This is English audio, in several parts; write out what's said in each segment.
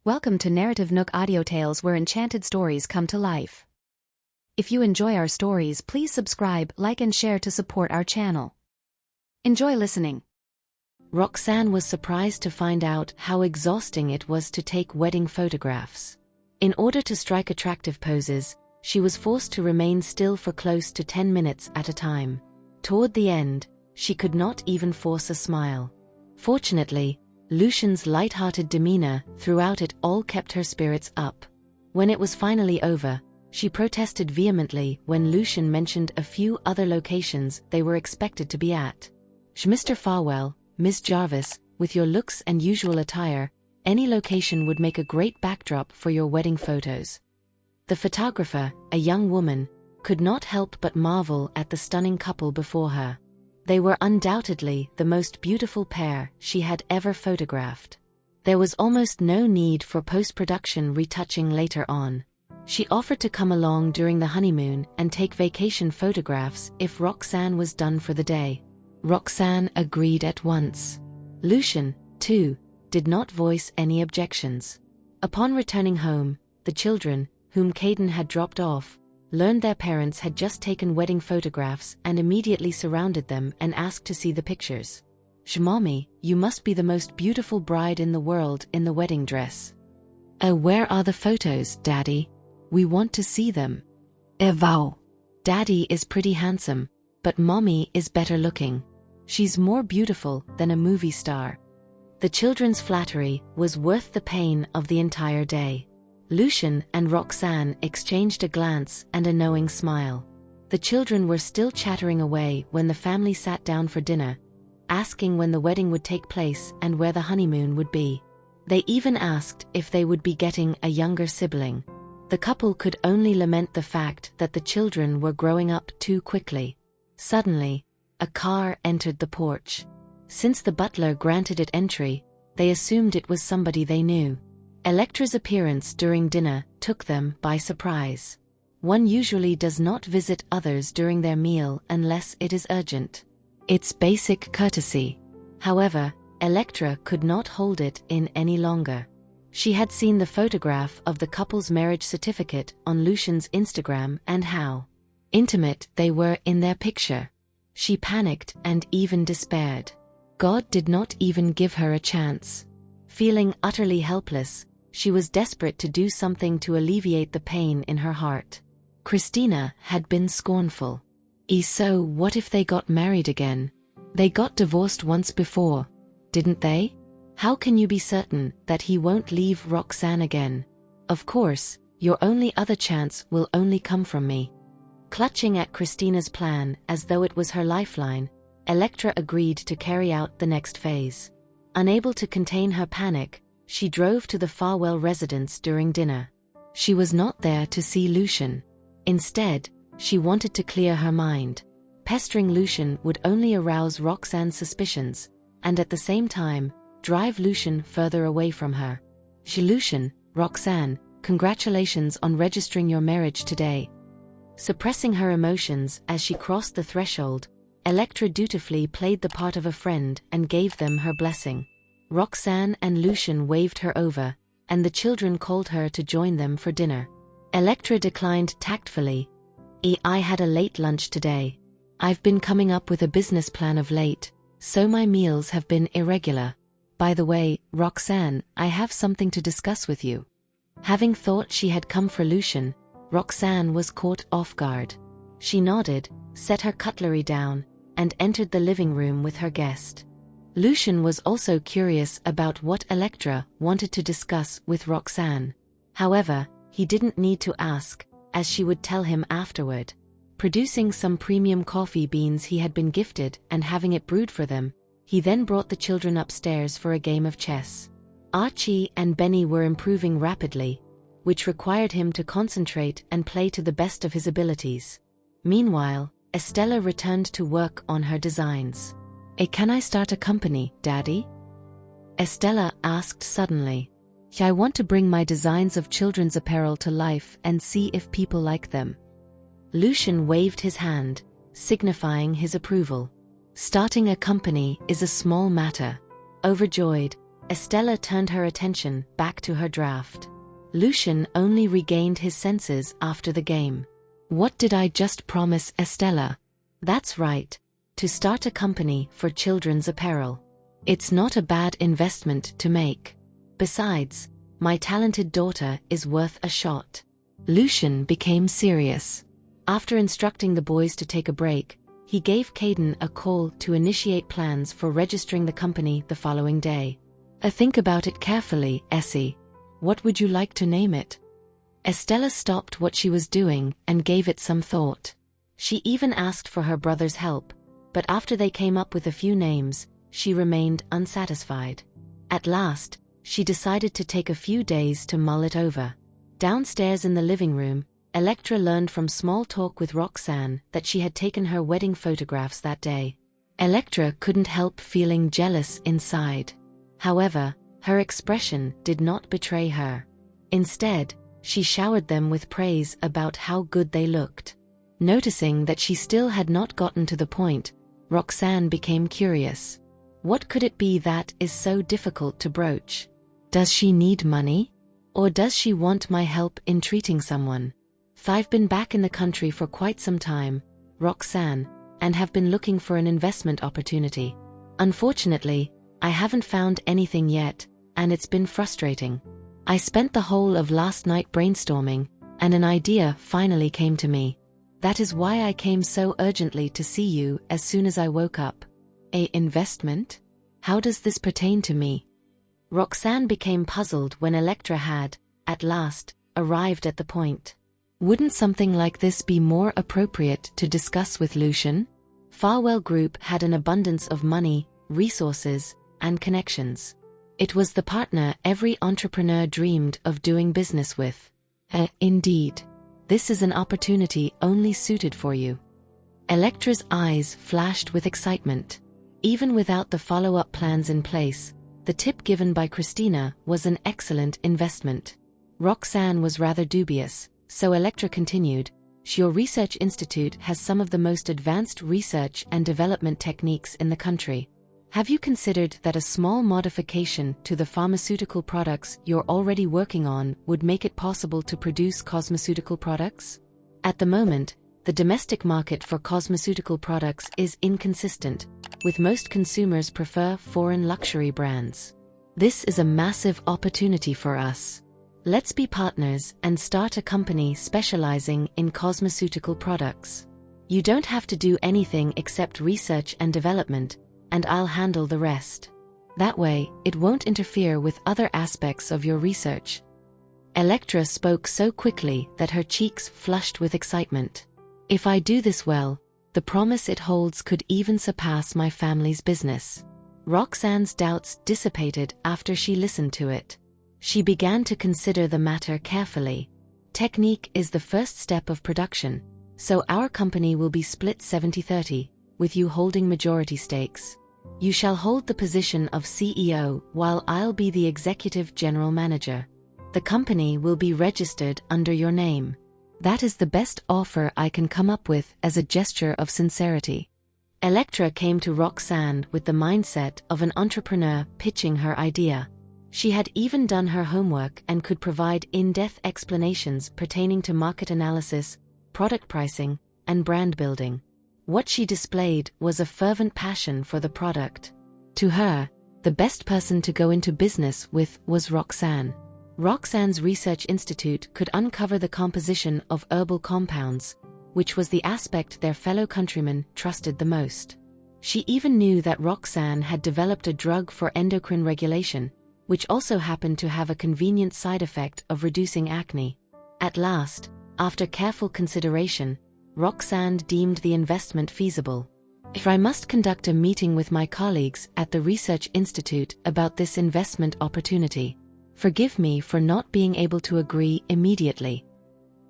Welcome to NarrativeNook audio tales where enchanted stories come to life. If you enjoy our stories, please subscribe, like and share to support our channel. Enjoy listening. Roxanne was surprised to find out how exhausting it was to take wedding photographs. In order to strike attractive poses, she was forced to remain still for close to 10 minutes at a time. Toward the end, she could not even force a smile. Fortunately, Lucian's light-hearted demeanor throughout it all kept her spirits up. When it was finally over, she protested vehemently when Lucian mentioned a few other locations they were expected to be at. "Mr. Farwell, Miss Jarvis, with your looks and usual attire, any location would make a great backdrop for your wedding photos." The photographer, a young woman, could not help but marvel at the stunning couple before her. They were undoubtedly the most beautiful pair she had ever photographed. There was almost no need for post-production retouching later on. She offered to come along during the honeymoon and take vacation photographs if Roxanne was done for the day. Roxanne agreed at once. Lucian, too, did not voice any objections. Upon returning home, the children, whom Caden had dropped off, learned their parents had just taken wedding photographs and immediately surrounded them and asked to see the pictures. "Mommy, you must be the most beautiful bride in the world in the wedding dress." "Oh, where are the photos, Daddy? We want to see them." "Wow. Daddy is pretty handsome, but Mommy is better looking. She's more beautiful than a movie star." The children's flattery was worth the pain of the entire day. Lucian and Roxanne exchanged a glance and a knowing smile. The children were still chattering away when the family sat down for dinner, asking when the wedding would take place and where the honeymoon would be. They even asked if they would be getting a younger sibling. The couple could only lament the fact that the children were growing up too quickly. Suddenly, a car entered the porch. Since the butler granted it entry, they assumed it was somebody they knew. Electra's appearance during dinner took them by surprise. One usually does not visit others during their meal unless it is urgent. It's basic courtesy. However, Electra could not hold it in any longer. She had seen the photograph of the couple's marriage certificate on Lucian's Instagram and how intimate they were in their picture. She panicked and even despaired. God did not even give her a chance. Feeling utterly helpless, she was desperate to do something to alleviate the pain in her heart. Christina had been scornful. So what if they got married again? They got divorced once before, didn't they? How can you be certain that he won't leave Roxanne again? Of course, your only other chance will only come from me. Clutching at Christina's plan as though it was her lifeline, Electra agreed to carry out the next phase. Unable to contain her panic, she drove to the Farwell residence during dinner. She was not there to see Lucian. Instead, she wanted to clear her mind. Pestering Lucian would only arouse Roxanne's suspicions, and at the same time, drive Lucian further away from her. "Lucian, Roxanne, congratulations on registering your marriage today." Suppressing her emotions as she crossed the threshold, Electra dutifully played the part of a friend and gave them her blessing. Roxanne and Lucian waved her over, and the children called her to join them for dinner. Electra declined tactfully. "I had a late lunch today. I've been coming up with a business plan of late, so my meals have been irregular. By the way, Roxanne, I have something to discuss with you." Having thought she had come for Lucian, Roxanne was caught off guard. She nodded, set her cutlery down, and entered the living room with her guest. Lucian was also curious about what Electra wanted to discuss with Roxanne. However, he didn't need to ask, as she would tell him afterward. Producing some premium coffee beans he had been gifted and having it brewed for them, he then brought the children upstairs for a game of chess. Archie and Benny were improving rapidly, which required him to concentrate and play to the best of his abilities. Meanwhile, Estella returned to work on her designs. Can I start a company, Daddy?" Estella asked suddenly. "I want to bring my designs of children's apparel to life and see if people like them." Lucian waved his hand, signifying his approval. Starting a company is a small matter. Overjoyed, Estella turned her attention back to her draft. Lucian only regained his senses after the game. What did I just promise Estella? That's right. To start a company for children's apparel. It's not a bad investment to make. Besides, my talented daughter is worth a shot. Lucian became serious. After instructing the boys to take a break, he gave Caden a call to initiate plans for registering the company the following day. Think about it carefully, Essie. What would you like to name it? Estella stopped what she was doing and gave it some thought. She even asked for her brother's help, but after they came up with a few names, she remained unsatisfied. At last, she decided to take a few days to mull it over. Downstairs in the living room, Electra learned from small talk with Roxanne that she had taken her wedding photographs that day. Electra couldn't help feeling jealous inside. However, her expression did not betray her. Instead, she showered them with praise about how good they looked. Noticing that she still had not gotten to the point, Roxanne became curious. What could it be that is so difficult to broach? Does she need money? Or does she want my help in treating someone? I've been back in the country for quite some time, Roxanne, and have been looking for an investment opportunity. Unfortunately, I haven't found anything yet, and it's been frustrating. I spent the whole of last night brainstorming, and an idea finally came to me. That is why I came so urgently to see you as soon as I woke up. A investment? How does this pertain to me? Roxanne became puzzled when Electra had, at last, arrived at the point. Wouldn't something like this be more appropriate to discuss with Lucian? Farwell Group had an abundance of money, resources, and connections. It was the partner every entrepreneur dreamed of doing business with. Indeed. This is an opportunity only suited for you. Electra's eyes flashed with excitement. Even without the follow-up plans in place, the tip given by Christina was an excellent investment. Roxanne was rather dubious, so Electra continued, Your research institute has some of the most advanced research and development techniques in the country. Have you considered that a small modification to the pharmaceutical products you're already working on would make it possible to produce cosmeceutical products? At the moment, the domestic market for cosmeceutical products is inconsistent, with most consumers prefer foreign luxury brands. This is a massive opportunity for us. Let's be partners and start a company specializing in cosmeceutical products. You don't have to do anything except research and development, and I'll handle the rest. That way, it won't interfere with other aspects of your research. Electra spoke so quickly that her cheeks flushed with excitement. If I do this well, the promise it holds could even surpass my family's business. Roxanne's doubts dissipated after she listened to it. She began to consider the matter carefully. Technique is the first step of production, so our company will be split 70-30, with you holding majority stakes. You shall hold the position of CEO while I'll be the executive general manager. The company will be registered under your name. That is the best offer I can come up with as a gesture of sincerity. Electra came to Roxanne with the mindset of an entrepreneur pitching her idea. She had even done her homework and could provide in-depth explanations pertaining to market analysis, product pricing, and brand building. What she displayed was a fervent passion for the product. To her, the best person to go into business with was Roxanne. Roxanne's research institute could uncover the composition of herbal compounds, which was the aspect their fellow countrymen trusted the most. She even knew that Roxanne had developed a drug for endocrine regulation, which also happened to have a convenient side effect of reducing acne. At last, after careful consideration, Roxanne deemed the investment feasible. I must conduct a meeting with my colleagues at the Research Institute about this investment opportunity. Forgive me for not being able to agree immediately.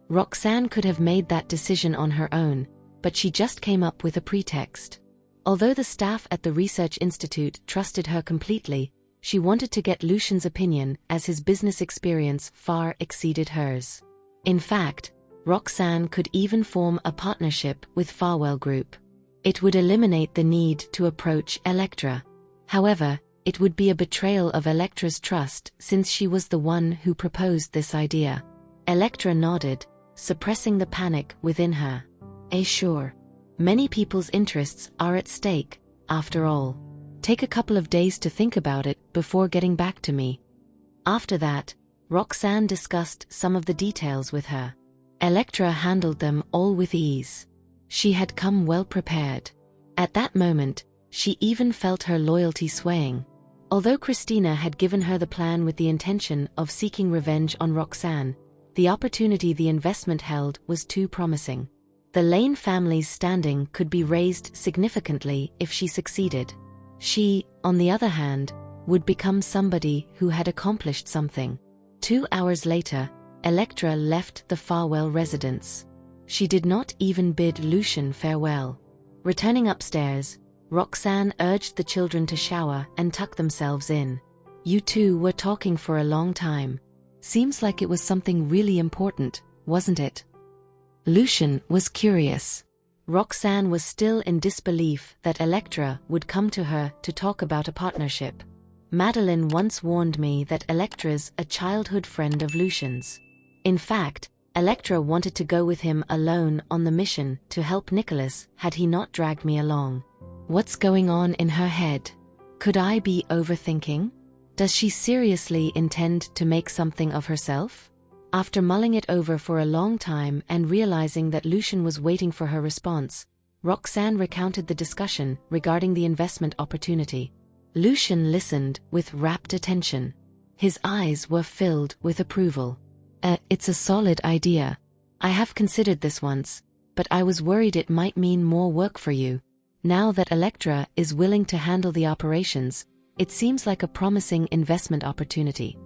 Roxanne could have made that decision on her own, but she just came up with a pretext. Although the staff at the Research Institute trusted her completely, she wanted to get Lucian's opinion as his business experience far exceeded hers. In fact, Roxanne could even form a partnership with Farwell Group. It would eliminate the need to approach Electra. However, It would be a betrayal of Electra's trust since she was the one who proposed this idea. Electra nodded, suppressing the panic within her. Sure. Many people's interests are at stake, after all. Take a couple of days to think about it before getting back to me. After that, Roxanne discussed some of the details with her. Electra handled them all with ease. She had come well prepared. At that moment, she even felt her loyalty swaying. Although Christina had given her the plan with the intention of seeking revenge on Roxanne, the opportunity the investment held was too promising. The Lane family's standing could be raised significantly if she succeeded. She, on the other hand, would become somebody who had accomplished something. 2 hours later, Electra left the Farwell residence. She did not even bid Lucian farewell. Returning upstairs, Roxanne urged the children to shower and tuck themselves in. You two were talking for a long time. Seems like it was something really important, wasn't it? Lucian was curious. Roxanne was still in disbelief that Electra would come to her to talk about a partnership. Madeline once warned me that Electra's a childhood friend of Lucian's. In fact, Electra wanted to go with him alone on the mission to help Nicholas had he not dragged me along. What's going on in her head? Could I be overthinking? Does she seriously intend to make something of herself? After mulling it over for a long time and realizing that Lucian was waiting for her response, Roxanne recounted the discussion regarding the investment opportunity. Lucian listened with rapt attention. His eyes were filled with approval. It's a solid idea. I have considered this once, but I was worried it might mean more work for you. Now that Electra is willing to handle the operations, it seems like a promising investment opportunity.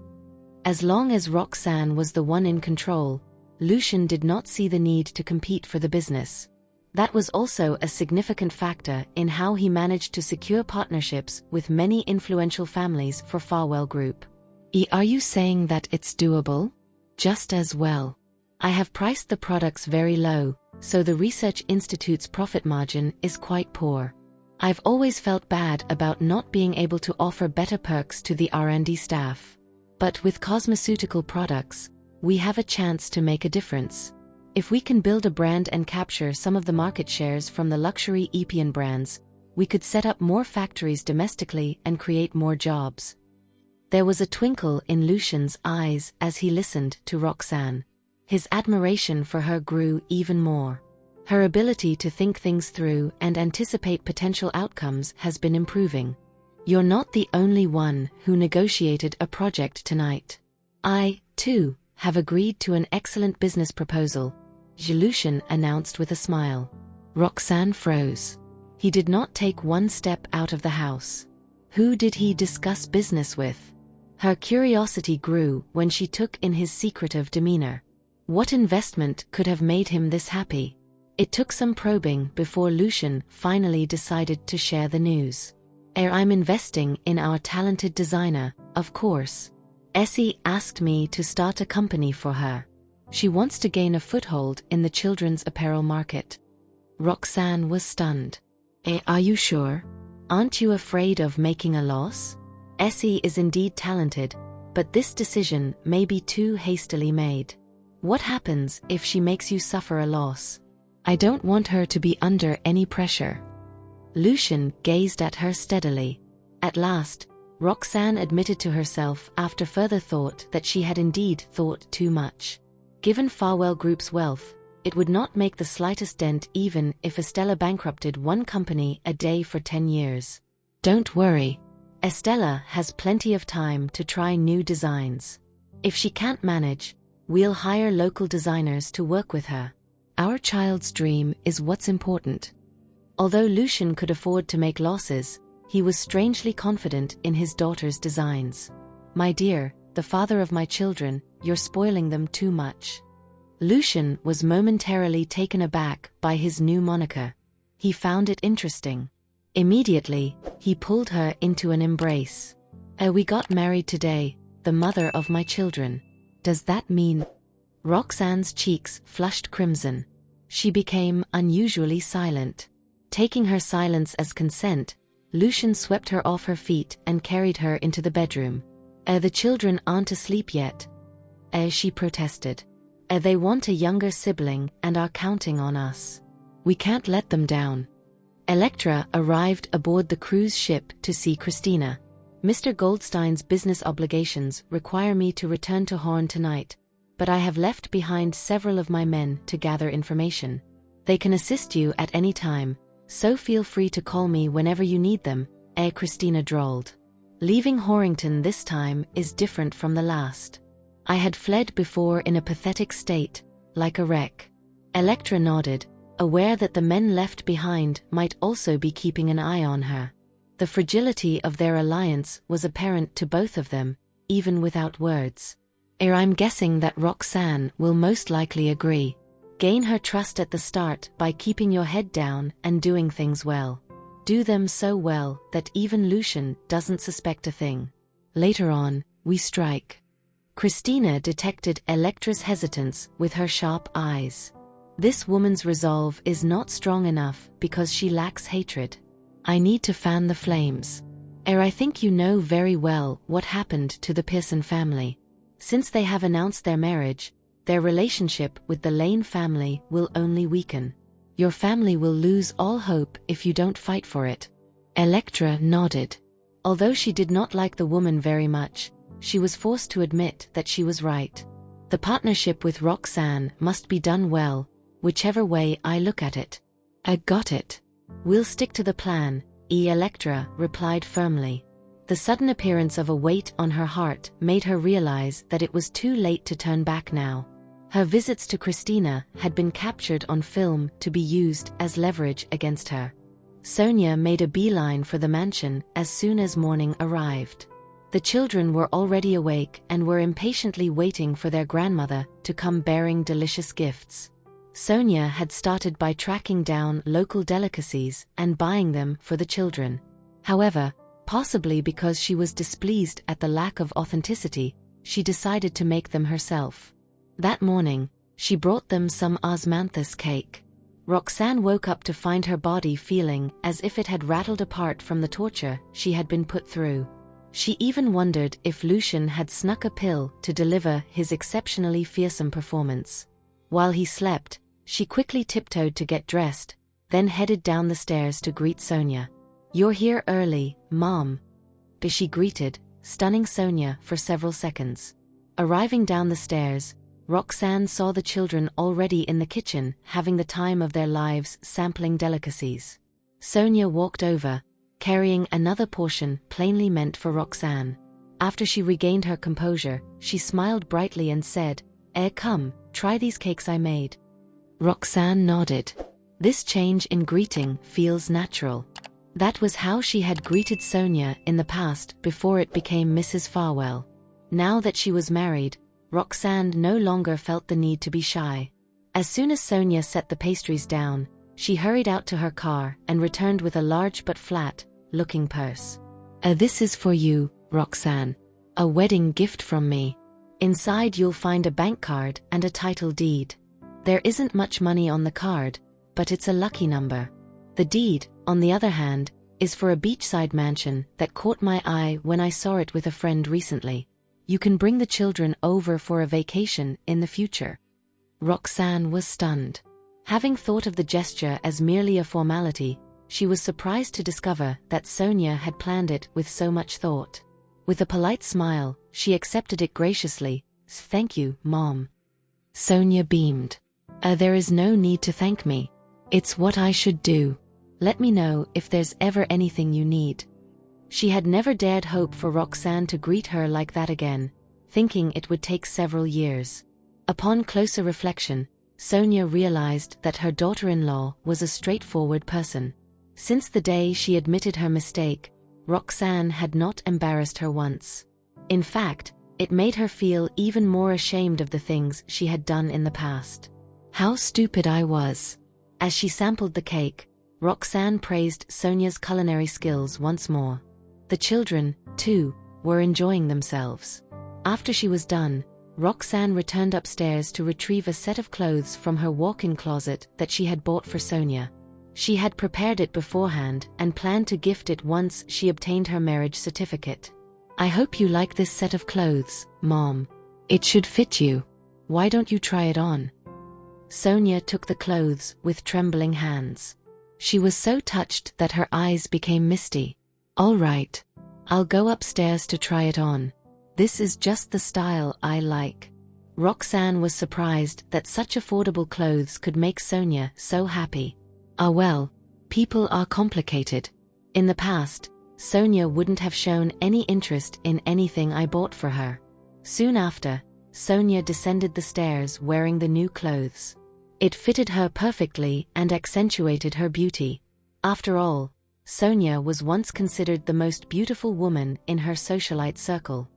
As long as Roxanne was the one in control, Lucian did not see the need to compete for the business. That was also a significant factor in how he managed to secure partnerships with many influential families for Farwell Group. Are you saying that it's doable? Just as well. I have priced the products very low, so the research institute's profit margin is quite poor. I've always felt bad about not being able to offer better perks to the R&D staff. But with cosmeceutical products, we have a chance to make a difference. If we can build a brand and capture some of the market shares from the luxury Epian brands, we could set up more factories domestically and create more jobs. There was a twinkle in Lucian's eyes as he listened to Roxanne. His admiration for her grew even more. Her ability to think things through and anticipate potential outcomes has been improving. You're not the only one who negotiated a project tonight. I, too, have agreed to an excellent business proposal, Lucian announced with a smile. Roxanne froze. He did not take one step out of the house. Who did he discuss business with? Her curiosity grew when she took in his secretive demeanor. What investment could have made him this happy? It took some probing before Lucian finally decided to share the news. I'm investing in our talented designer, of course. Essie asked me to start a company for her. She wants to gain a foothold in the children's apparel market. Roxanne was stunned. Are you sure? Aren't you afraid of making a loss? Essie is indeed talented, but this decision may be too hastily made. What happens if she makes you suffer a loss? I don't want her to be under any pressure. Lucian gazed at her steadily. At last, Roxanne admitted to herself after further thought that she had indeed thought too much. Given Farwell Group's wealth, it would not make the slightest dent even if Estella bankrupted one company a day for 10 years. Don't worry. Estella has plenty of time to try new designs. If she can't manage, we'll hire local designers to work with her. Our child's dream is what's important. Although Lucian could afford to make losses, he was strangely confident in his daughter's designs. My dear, the father of my children, you're spoiling them too much. Lucian was momentarily taken aback by his new moniker. He found it interesting. Immediately, he pulled her into an embrace. We got married today, the mother of my children. Does that mean? Roxanne's cheeks flushed crimson. She became unusually silent. Taking her silence as consent, Lucian swept her off her feet and carried her into the bedroom. The children aren't asleep yet, she protested. They want a younger sibling and are counting on us. We can't let them down. Electra arrived aboard the cruise ship to see Christina. Mr. Goldstein's business obligations require me to return to Horn tonight, but I have left behind several of my men to gather information. They can assist you at any time, so feel free to call me whenever you need them, Christina drawled. Leaving Horrington this time is different from the last. I had fled before in a pathetic state, like a wreck. Electra nodded, aware that the men left behind might also be keeping an eye on her. The fragility of their alliance was apparent to both of them, even without words. I'm guessing that Roxanne will most likely agree. Gain her trust at the start by keeping your head down and doing things well. Do them so well that even Lucian doesn't suspect a thing. Later on, we strike. Christina detected Electra's hesitance with her sharp eyes. This woman's resolve is not strong enough because she lacks hatred. I need to fan the flames. I think you know very well what happened to the Pearson family. Since they have announced their marriage, their relationship with the Lane family will only weaken. Your family will lose all hope if you don't fight for it. Electra nodded. Although she did not like the woman very much, she was forced to admit that she was right. The partnership with Roxanne must be done well, whichever way I look at it. I got it. We'll stick to the plan, Electra replied firmly. The sudden appearance of a weight on her heart made her realize that it was too late to turn back now. Her visits to Christina had been captured on film to be used as leverage against her. Sonia made a beeline for the mansion as soon as morning arrived. The children were already awake and were impatiently waiting for their grandmother to come bearing delicious gifts. Sonia had started by tracking down local delicacies and buying them for the children. However, possibly because she was displeased at the lack of authenticity, she decided to make them herself. That morning, she brought them some osmanthus cake. Roxanne woke up to find her body feeling as if it had rattled apart from the torture she had been put through. She even wondered if Lucian had snuck a pill to deliver his exceptionally fearsome performance. While he slept, she quickly tiptoed to get dressed, then headed down the stairs to greet Sonia. "You're here early, Mom," she greeted, stunning Sonia for several seconds. Arriving down the stairs, Roxanne saw the children already in the kitchen, having the time of their lives sampling delicacies. Sonia walked over, carrying another portion plainly meant for Roxanne. After she regained her composure, she smiled brightly and said, Come, try these cakes I made." Roxanne nodded. This change in greeting feels natural. That was how she had greeted Sonia in the past before it became Mrs. Farwell. Now that she was married, Roxanne no longer felt the need to be shy. As soon as Sonia set the pastries down, she hurried out to her car and returned with a large but flat-looking purse. This is for you, Roxanne. A wedding gift from me. Inside you'll find a bank card and a title deed. There isn't much money on the card, but it's a lucky number. The deed, on the other hand, is for a beachside mansion that caught my eye when I saw it with a friend recently. You can bring the children over for a vacation in the future. Roxanne was stunned. Having thought of the gesture as merely a formality, she was surprised to discover that Sonia had planned it with so much thought. With a polite smile, she accepted it graciously. "Thank you, Mom." Sonia beamed. There is no need to thank me. It's what I should do. Let me know if there's ever anything you need." She had never dared hope for Roxanne to greet her like that again, thinking it would take several years. Upon closer reflection, Sonia realized that her daughter-in-law was a straightforward person. Since the day she admitted her mistake, Roxanne had not embarrassed her once. In fact, it made her feel even more ashamed of the things she had done in the past. How stupid I was. As she sampled the cake, Roxanne praised Sonia's culinary skills once more. The children, too, were enjoying themselves. After she was done, Roxanne returned upstairs to retrieve a set of clothes from her walk-in closet that she had bought for Sonia. She had prepared it beforehand and planned to gift it once she obtained her marriage certificate. "I hope you like this set of clothes, Mom. It should fit you. Why don't you try it on?" Sonia took the clothes with trembling hands. She was so touched that her eyes became misty. "All right. I'll go upstairs to try it on. This is just the style I like." Roxanne was surprised that such affordable clothes could make Sonia so happy. "Ah well, people are complicated. In the past, Sonia wouldn't have shown any interest in anything I bought for her." Soon after, Sonia descended the stairs wearing the new clothes. It fitted her perfectly and accentuated her beauty. After all, Sonia was once considered the most beautiful woman in her socialite circle.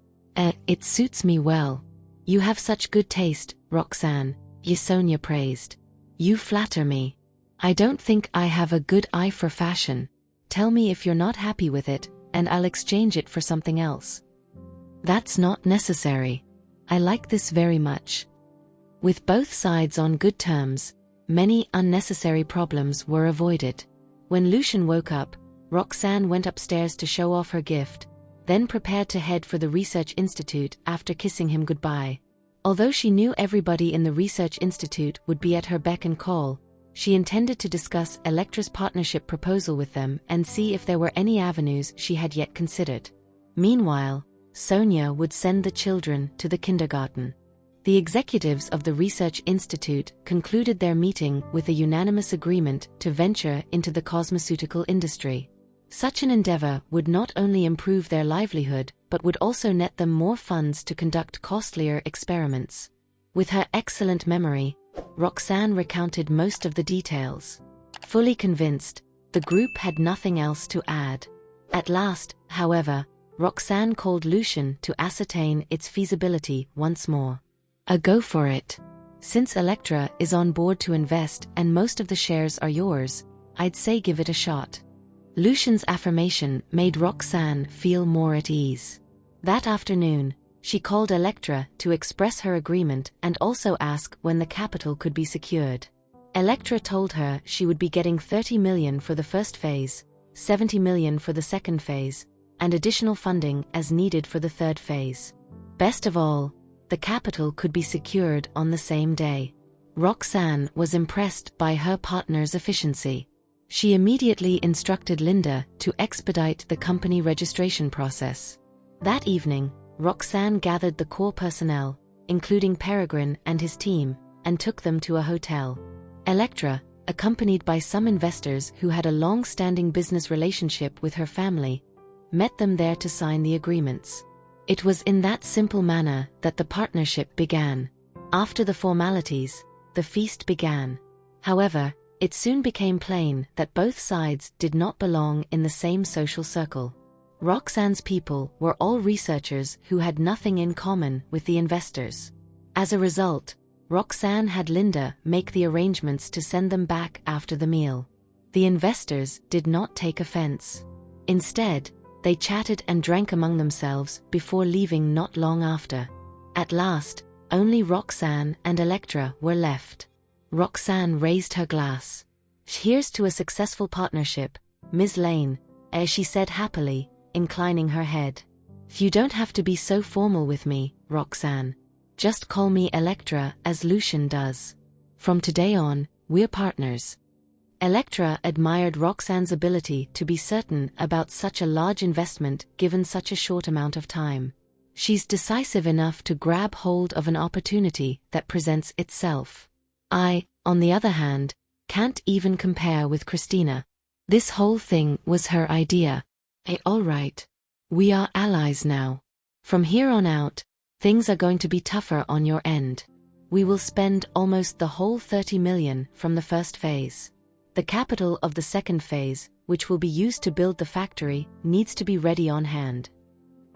It suits me well. You have such good taste, Roxanne," Sonia praised. "You flatter me. I don't think I have a good eye for fashion. Tell me if you're not happy with it, and I'll exchange it for something else." "That's not necessary. I like this very much." With both sides on good terms, many unnecessary problems were avoided. When Lucian woke up, Roxanne went upstairs to show off her gift, then prepared to head for the research institute after kissing him goodbye. Although she knew everybody in the research institute would be at her beck and call, she intended to discuss Electra's partnership proposal with them and see if there were any avenues she had yet considered. Meanwhile, Sonia would send the children to the kindergarten. The executives of the research institute concluded their meeting with a unanimous agreement to venture into the cosmeceutical industry. Such an endeavor would not only improve their livelihood but would also net them more funds to conduct costlier experiments. With her excellent memory, Roxanne recounted most of the details. Fully convinced, the group had nothing else to add. At last, however, Roxanne called Lucian to ascertain its feasibility once more. "Go for it. Since Electra is on board to invest and most of the shares are yours, I'd say give it a shot." Lucian's affirmation made Roxanne feel more at ease. That afternoon, she called Electra to express her agreement and also ask when the capital could be secured. Electra told her she would be getting 30 million for the first phase, 70 million for the second phase, and additional funding as needed for the third phase. Best of all, the capital could be secured on the same day. Roxanne was impressed by her partner's efficiency. She immediately instructed Linda to expedite the company registration process. That evening, Roxanne gathered the core personnel, including Peregrine and his team, and took them to a hotel. Electra, accompanied by some investors who had a long-standing business relationship with her family, met them there to sign the agreements. It was in that simple manner that the partnership began. After the formalities, the feast began. However, it soon became plain that both sides did not belong in the same social circle. Roxanne's people were all researchers who had nothing in common with the investors. As a result, Roxanne had Linda make the arrangements to send them back after the meal. The investors did not take offense. Instead, they chatted and drank among themselves before leaving not long after. At last, only Roxanne and Electra were left. Roxanne raised her glass. "Here's to a successful partnership, Ms. Lane," she said happily, inclining her head. "You don't have to be so formal with me, Roxanne. Just call me Electra as Lucian does. From today on, we're partners." Electra admired Roxanne's ability to be certain about such a large investment given such a short amount of time. She's decisive enough to grab hold of an opportunity that presents itself. I, on the other hand, can't even compare with Christina. This whole thing was her idea. All right. We are allies now. From here on out, things are going to be tougher on your end. We will spend almost the whole 30 million from the first phase. The capital of the second phase, which will be used to build the factory, needs to be ready on hand.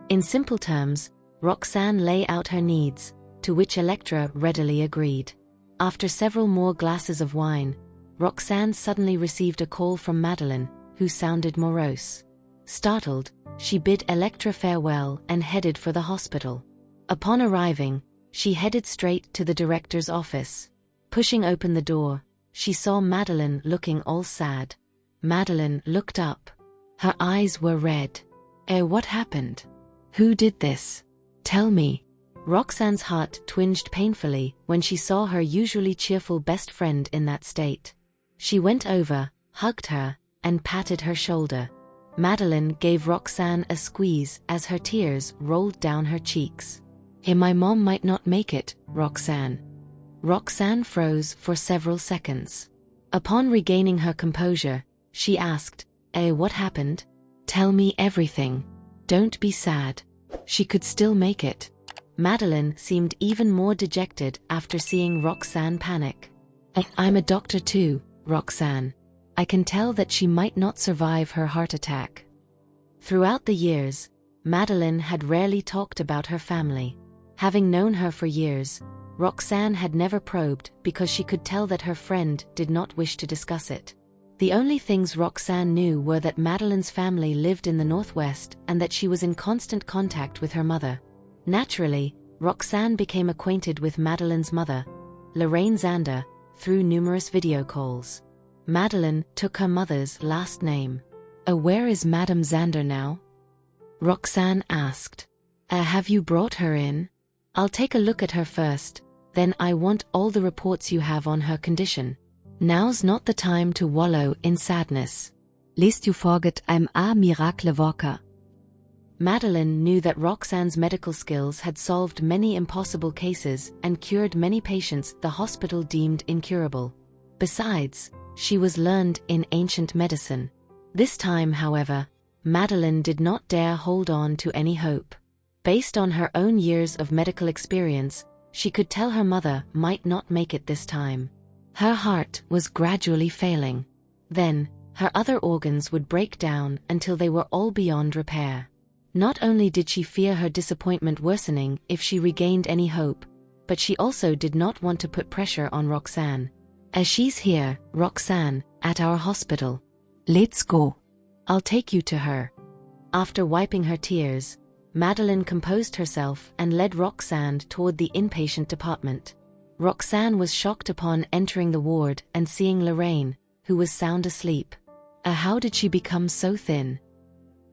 In simple terms, Roxanne lay out her needs, to which Electra readily agreed. After several more glasses of wine, Roxanne suddenly received a call from Madeline, who sounded morose. Startled, she bid Electra farewell and headed for the hospital. Upon arriving, she headed straight to the director's office. Pushing open the door, she saw Madeline looking all sad. Madeline looked up. Her eyes were red. What happened? Who did this? Tell me. Roxanne's heart twinged painfully when she saw her usually cheerful best friend in that state. She went over, hugged her, and patted her shoulder. Madeline gave Roxanne a squeeze as her tears rolled down her cheeks. My mom might not make it, Roxanne. Roxanne froze for several seconds. Upon regaining her composure, she asked, what happened? Tell me everything. Don't be sad. She could still make it. Madeline seemed even more dejected after seeing Roxanne panic. I'm a doctor too, Roxanne. I can tell that she might not survive her heart attack. Throughout the years, Madeline had rarely talked about her family. Having known her for years, Roxanne had never probed because she could tell that her friend did not wish to discuss it. The only things Roxanne knew were that Madeline's family lived in the Northwest and that she was in constant contact with her mother. Naturally, Roxanne became acquainted with Madeline's mother, Lorraine Zander, through numerous video calls. Madeline took her mother's last name. Where is Madame Zander now? Roxanne asked. Have you brought her in? I'll take a look at her first, then I want all the reports you have on her condition. Now's not the time to wallow in sadness. Lest you forget I'm a miracle worker. Madeline knew that Roxanne's medical skills had solved many impossible cases and cured many patients the hospital deemed incurable. Besides, she was learned in ancient medicine. This time, however, Madeline did not dare hold on to any hope. Based on her own years of medical experience, she could tell her mother might not make it this time. Her heart was gradually failing. Then, her other organs would break down until they were all beyond repair. Not only did she fear her disappointment worsening if she regained any hope, but she also did not want to put pressure on Roxanne. She's here, Roxanne, at our hospital. Let's go. I'll take you to her. After wiping her tears, Madeline composed herself and led Roxanne toward the inpatient department. Roxanne was shocked upon entering the ward and seeing Lorraine, who was sound asleep. How did she become so thin?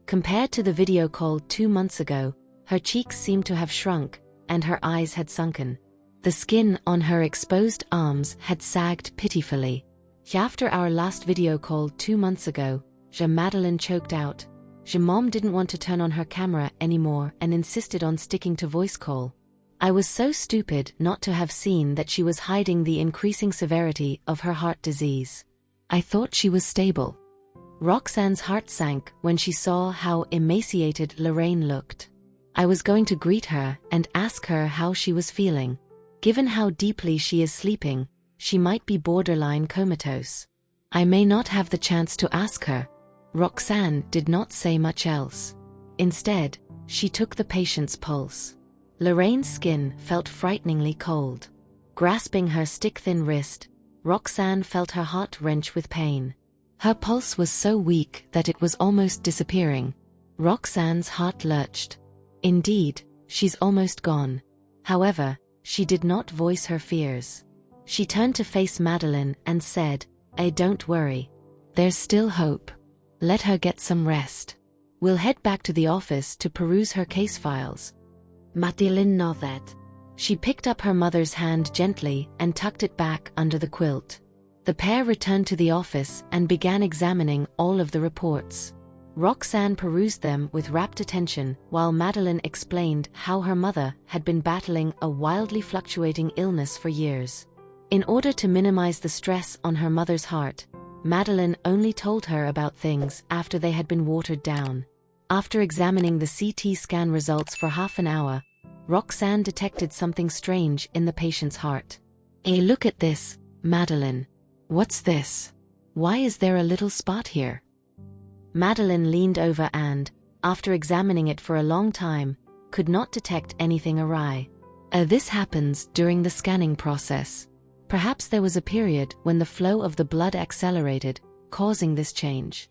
Compared to the video call 2 months ago, her cheeks seemed to have shrunk, and her eyes had sunken. The skin on her exposed arms had sagged pitifully. After our last video call 2 months ago, Madeline choked out. Mom didn't want to turn on her camera anymore and insisted on sticking to voice call. I was so stupid not to have seen that she was hiding the increasing severity of her heart disease. I thought she was stable. Roxanne's heart sank when she saw how emaciated Lorraine looked. I was going to greet her and ask her how she was feeling. Given how deeply she is sleeping, she might be borderline comatose. I may not have the chance to ask her. Roxanne did not say much else. Instead, she took the patient's pulse. Lorraine's skin felt frighteningly cold. Grasping her stick-thin wrist, Roxanne felt her heart wrench with pain. Her pulse was so weak that it was almost disappearing. Roxanne's heart lurched. Indeed, she's almost gone. However, she did not voice her fears. She turned to face Madeline and said, don't worry. There's still hope. Let her get some rest. We'll head back to the office to peruse her case files. Madeline nodded. She picked up her mother's hand gently and tucked it back under the quilt. The pair returned to the office and began examining all of the reports. Roxanne perused them with rapt attention while Madeline explained how her mother had been battling a wildly fluctuating illness for years. In order to minimize the stress on her mother's heart, Madeline only told her about things after they had been watered down. After examining the CT scan results for half an hour, Roxanne detected something strange in the patient's heart. Look at this, Madeline. What's this? Why is there a little spot here? Madeline leaned over and, after examining it for a long time, could not detect anything awry. This happens during the scanning process. Perhaps there was a period when the flow of the blood accelerated, causing this change.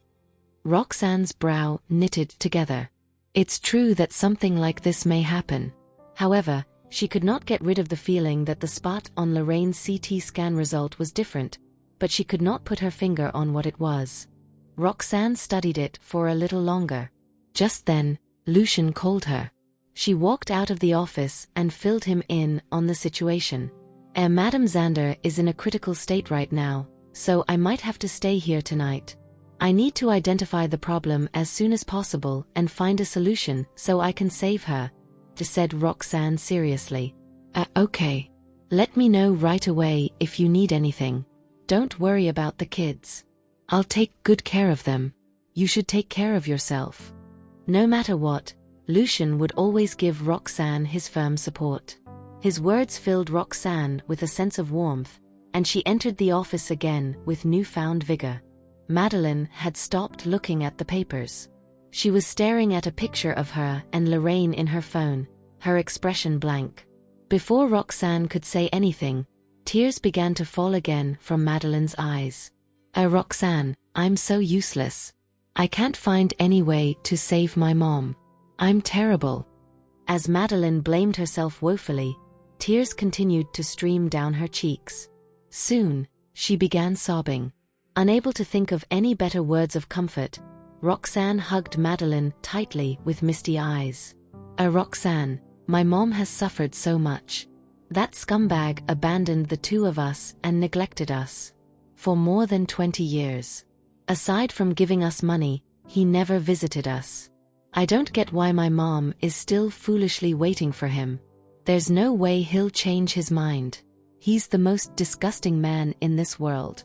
Roxanne's brow knitted together. It's true that something like this may happen. However, she could not get rid of the feeling that the spot on Lorraine's CT scan result was different, but she could not put her finger on what it was. Roxanne studied it for a little longer. Just then, Lucian called her. She walked out of the office and filled him in on the situation. Madame Xander is in a critical state right now, so I might have to stay here tonight. I need to identify the problem as soon as possible and find a solution so I can save her," said Roxanne seriously. Okay. Let me know right away if you need anything. Don't worry about the kids. I'll take good care of them. You should take care of yourself." No matter what, Lucian would always give Roxanne his firm support. His words filled Roxanne with a sense of warmth, and she entered the office again with newfound vigor. Madeline had stopped looking at the papers. She was staring at a picture of her and Lorraine in her phone, her expression blank. Before Roxanne could say anything, tears began to fall again from Madeline's eyes. Roxanne, I'm so useless. I can't find any way to save my mom. I'm terrible." As Madeline blamed herself woefully, tears continued to stream down her cheeks. Soon, she began sobbing. Unable to think of any better words of comfort, Roxanne hugged Madeline tightly with misty eyes. Roxanne, my mom has suffered so much. That scumbag abandoned the two of us and neglected us. For more than 20 years. Aside from giving us money, he never visited us. I don't get why my mom is still foolishly waiting for him. There's no way he'll change his mind. He's the most disgusting man in this world.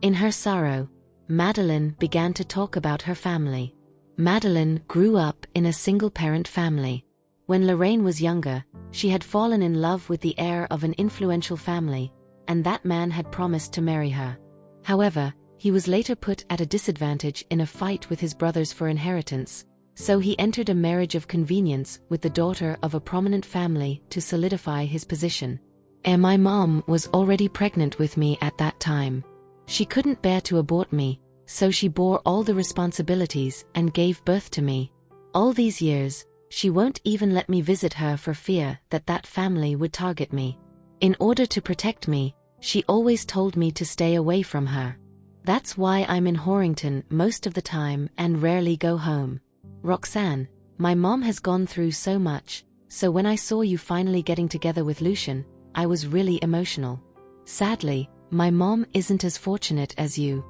In her sorrow, Madeline began to talk about her family. Madeline grew up in a single-parent family. When Lorraine was younger, she had fallen in love with the heir of an influential family, and that man had promised to marry her. However, he was later put at a disadvantage in a fight with his brothers for inheritance, so he entered a marriage of convenience with the daughter of a prominent family to solidify his position. My mom was already pregnant with me at that time. She couldn't bear to abort me, so she bore all the responsibilities and gave birth to me. All these years, she won't even let me visit her for fear that that family would target me. In order to protect me, she always told me to stay away from her. That's why I'm in Horrington most of the time and rarely go home. Roxanne, my mom has gone through so much, so when I saw you finally getting together with Lucian, I was really emotional. Sadly, my mom isn't as fortunate as you.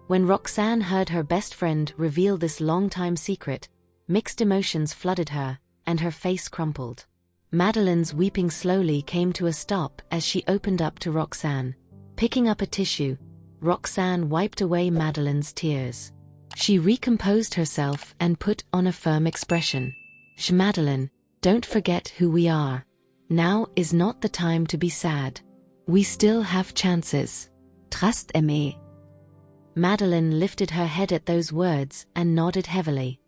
When Roxanne heard her best friend reveal this long-time secret, mixed emotions flooded her, and her face crumpled. Madeline's weeping slowly came to a stop as she opened up to Roxanne. Picking up a tissue, Roxanne wiped away Madeline's tears. She recomposed herself and put on a firm expression. Madeline, don't forget who we are. Now is not the time to be sad. We still have chances. Trust me. Madeline lifted her head at those words and nodded heavily.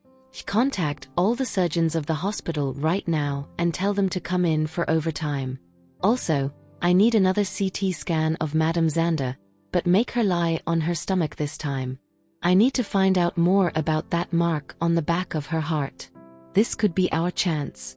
Contact all the surgeons of the hospital right now and tell them to come in for overtime. Also, I need another CT scan of Madame Xander, but make her lie on her stomach this time. I need to find out more about that mark on the back of her heart. This could be our chance.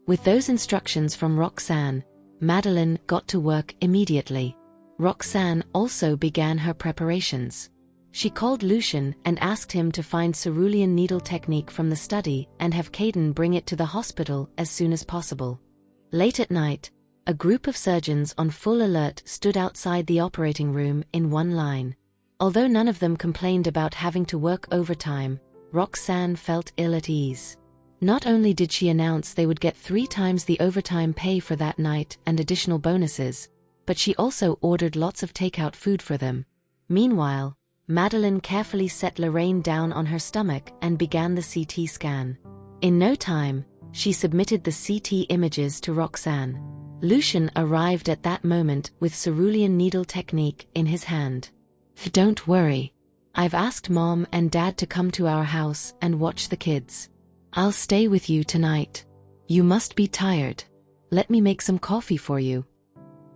With those instructions from Roxanne, Madeline got to work immediately. Roxanne also began her preparations. She called Lucian and asked him to find cerulean needle technique from the study and have Caden bring it to the hospital as soon as possible. Late at night, a group of surgeons on full alert stood outside the operating room in one line. Although none of them complained about having to work overtime, Roxanne felt ill at ease. Not only did she announce they would get 3 times the overtime pay for that night and additional bonuses, but she also ordered lots of takeout food for them. Meanwhile, Madeline carefully set Lorraine down on her stomach and began the CT scan. In no time, she submitted the CT images to Roxanne. Lucian arrived at that moment with cerulean needle technique in his hand. Don't worry. I've asked Mom and Dad to come to our house and watch the kids. I'll stay with you tonight. You must be tired. Let me make some coffee for you.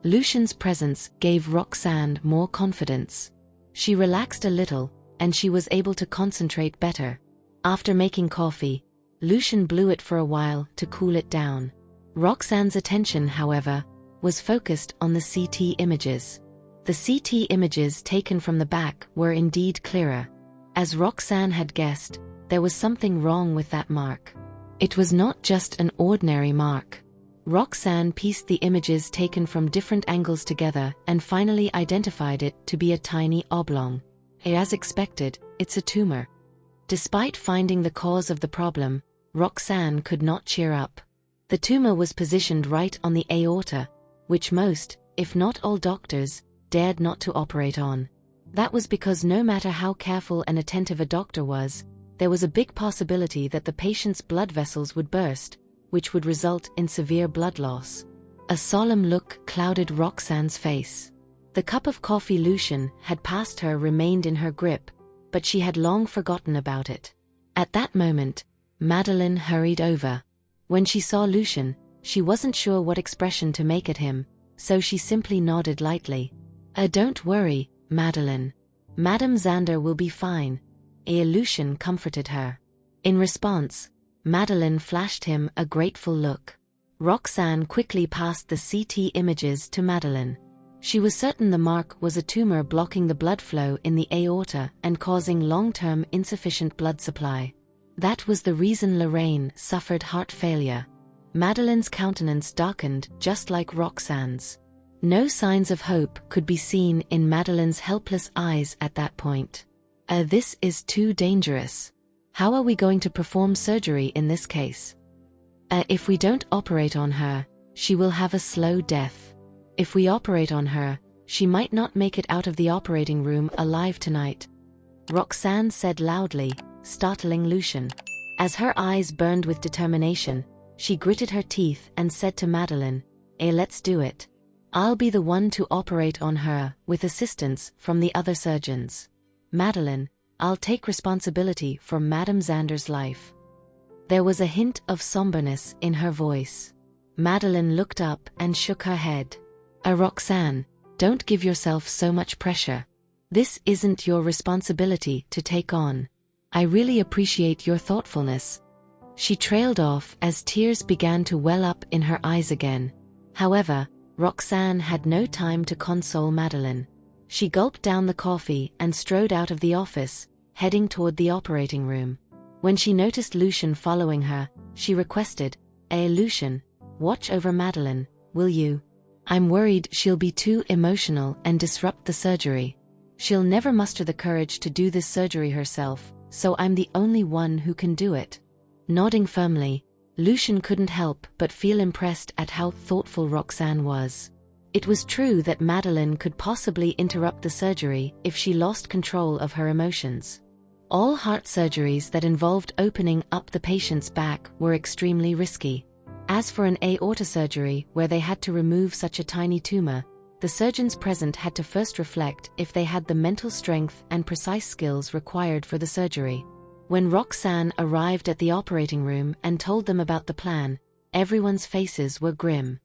Lucian's presence gave Roxanne more confidence. She relaxed a little, and she was able to concentrate better. After making coffee, Lucian blew it for a while to cool it down. Roxanne's attention, however, was focused on the CT images. The CT images taken from the back were indeed clearer. As Roxanne had guessed, there was something wrong with that mark. It was not just an ordinary mark. Roxanne pieced the images taken from different angles together and finally identified it to be a tiny oblong. As expected, it's a tumor. Despite finding the cause of the problem, Roxanne could not cheer up. The tumor was positioned right on the aorta, which most, if not all doctors, dared not to operate on. That was because no matter how careful and attentive a doctor was, there was a big possibility that the patient's blood vessels would burst, which would result in severe blood loss. A solemn look clouded Roxanne's face. The cup of coffee Lucian had passed her remained in her grip, but she had long forgotten about it. At that moment, Madeline hurried over. When she saw Lucian, she wasn't sure what expression to make at him, so she simply nodded lightly. Don't worry, Madeline. Madame Xander will be fine. Lucian comforted her. In response, Madeline flashed him a grateful look. Roxanne quickly passed the CT images to Madeline. She was certain the mark was a tumor blocking the blood flow in the aorta and causing long-term insufficient blood supply. That was the reason Lorraine suffered heart failure. Madeline's countenance darkened just like Roxanne's. No signs of hope could be seen in Madeline's helpless eyes at that point. This is too dangerous. How are we going to perform surgery in this case? If we don't operate on her, she will have a slow death. If we operate on her, she might not make it out of the operating room alive tonight. Roxanne said loudly, startling Lucian. As her eyes burned with determination, she gritted her teeth and said to Madeline, let's do it. I'll be the one to operate on her, with assistance from the other surgeons. Madeline, I'll take responsibility for Madame Xander's life. There was a hint of somberness in her voice. Madeline looked up and shook her head. Roxanne, don't give yourself so much pressure. This isn't your responsibility to take on. I really appreciate your thoughtfulness. She trailed off as tears began to well up in her eyes again. However, Roxanne had no time to console Madeline. She gulped down the coffee and strode out of the office, heading toward the operating room. When she noticed Lucian following her, she requested, Lucian, watch over Madeline, will you? I'm worried she'll be too emotional and disrupt the surgery. She'll never muster the courage to do this surgery herself, so I'm the only one who can do it. Nodding firmly, Lucian couldn't help but feel impressed at how thoughtful Roxanne was. It was true that Madeline could possibly interrupt the surgery if she lost control of her emotions. All heart surgeries that involved opening up the patient's back were extremely risky. As for an aorta surgery where they had to remove such a tiny tumor, the surgeons present had to first reflect if they had the mental strength and precise skills required for the surgery. When Roxanne arrived at the operating room and told them about the plan, everyone's faces were grim.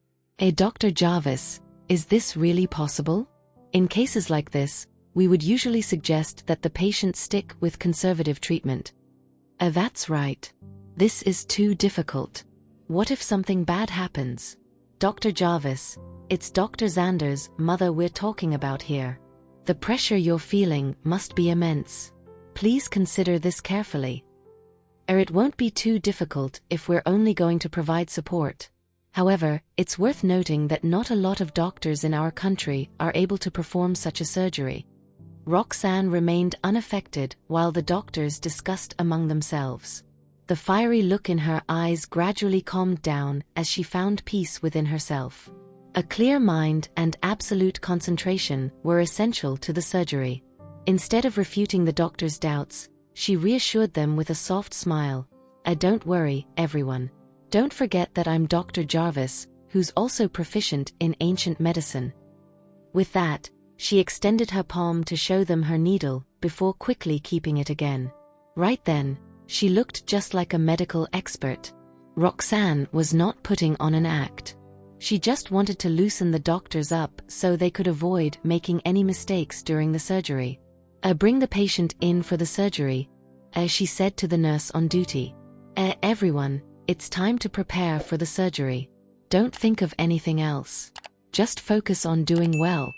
Dr. Jarvis, is this really possible? In cases like this, we would usually suggest that the patient stick with conservative treatment. That's right. This is too difficult. What if something bad happens? Dr. Jarvis, it's Dr. Xander's mother we're talking about here. The pressure you're feeling must be immense. Please consider this carefully. It won't be too difficult if we're only going to provide support. However, it's worth noting that not a lot of doctors in our country are able to perform such a surgery. Roxanne remained unaffected while the doctors discussed among themselves. The fiery look in her eyes gradually calmed down as she found peace within herself. A clear mind and absolute concentration were essential to the surgery. Instead of refuting the doctor's doubts, she reassured them with a soft smile. Don't worry, everyone. Don't forget that I'm Dr. Jarvis, who's also proficient in ancient medicine. With that, she extended her palm to show them her needle, before quickly keeping it again. Right then, she looked just like a medical expert. Roxanne was not putting on an act. She just wanted to loosen the doctors up so they could avoid making any mistakes during the surgery. Bring the patient in for the surgery, she said to the nurse on duty. Everyone, it's time to prepare for the surgery. Don't think of anything else. Just focus on doing well.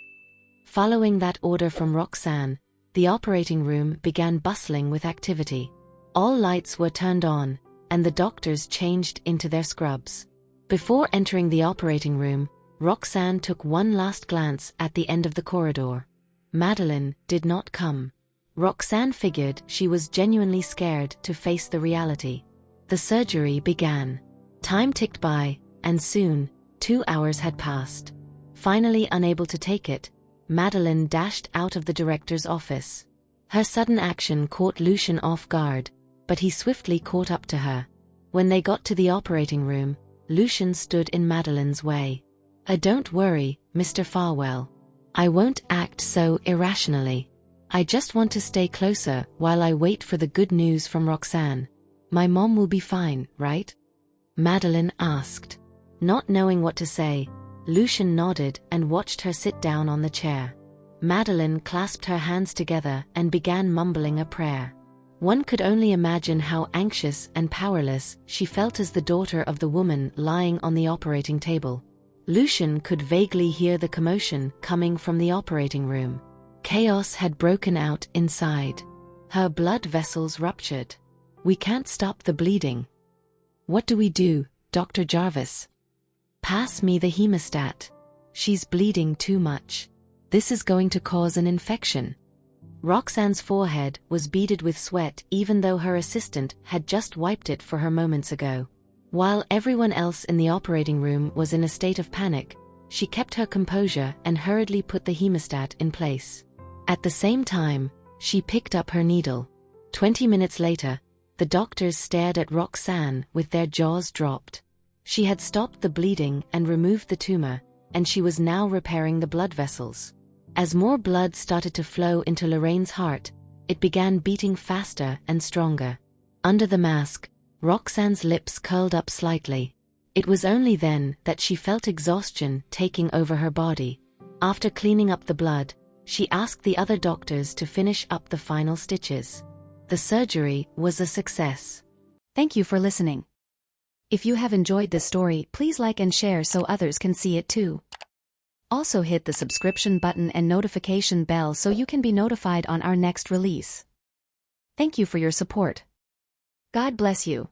Following that order from Roxanne, the operating room began bustling with activity. All lights were turned on, and the doctors changed into their scrubs. Before entering the operating room, Roxanne took one last glance at the end of the corridor. Madeline did not come. Roxanne figured she was genuinely scared to face the reality. The surgery began. Time ticked by, and soon, 2 hours had passed. Finally unable to take it, Madeline dashed out of the director's office. Her sudden action caught Lucian off guard, but he swiftly caught up to her. When they got to the operating room, Lucian stood in Madeline's way. Don't worry, Mr. Farwell. I won't act so irrationally. I just want to stay closer while I wait for the good news from Roxanne. My mom will be fine, right? Madeline asked. Not knowing what to say, Lucian nodded and watched her sit down on the chair. Madeline clasped her hands together and began mumbling a prayer. One could only imagine how anxious and powerless she felt as the daughter of the woman lying on the operating table. Lucian could vaguely hear the commotion coming from the operating room. Chaos had broken out inside. Her blood vessels ruptured. We can't stop the bleeding. What do we do, Dr. Jarvis? Pass me the hemostat. She's bleeding too much. This is going to cause an infection. Roxanne's forehead was beaded with sweat even though her assistant had just wiped it for her moments ago. While everyone else in the operating room was in a state of panic, she kept her composure and hurriedly put the hemostat in place. At the same time, she picked up her needle. 20 minutes later, the doctors stared at Roxanne with their jaws dropped. She had stopped the bleeding and removed the tumor, and she was now repairing the blood vessels. As more blood started to flow into Lorraine's heart, it began beating faster and stronger. Under the mask, Roxanne's lips curled up slightly. It was only then that she felt exhaustion taking over her body. After cleaning up the blood, she asked the other doctors to finish up the final stitches. The surgery was a success. Thank you for listening. If you have enjoyed this story, please like and share so others can see it too. Also hit the subscription button and notification bell so you can be notified on our next release. Thank you for your support. God bless you.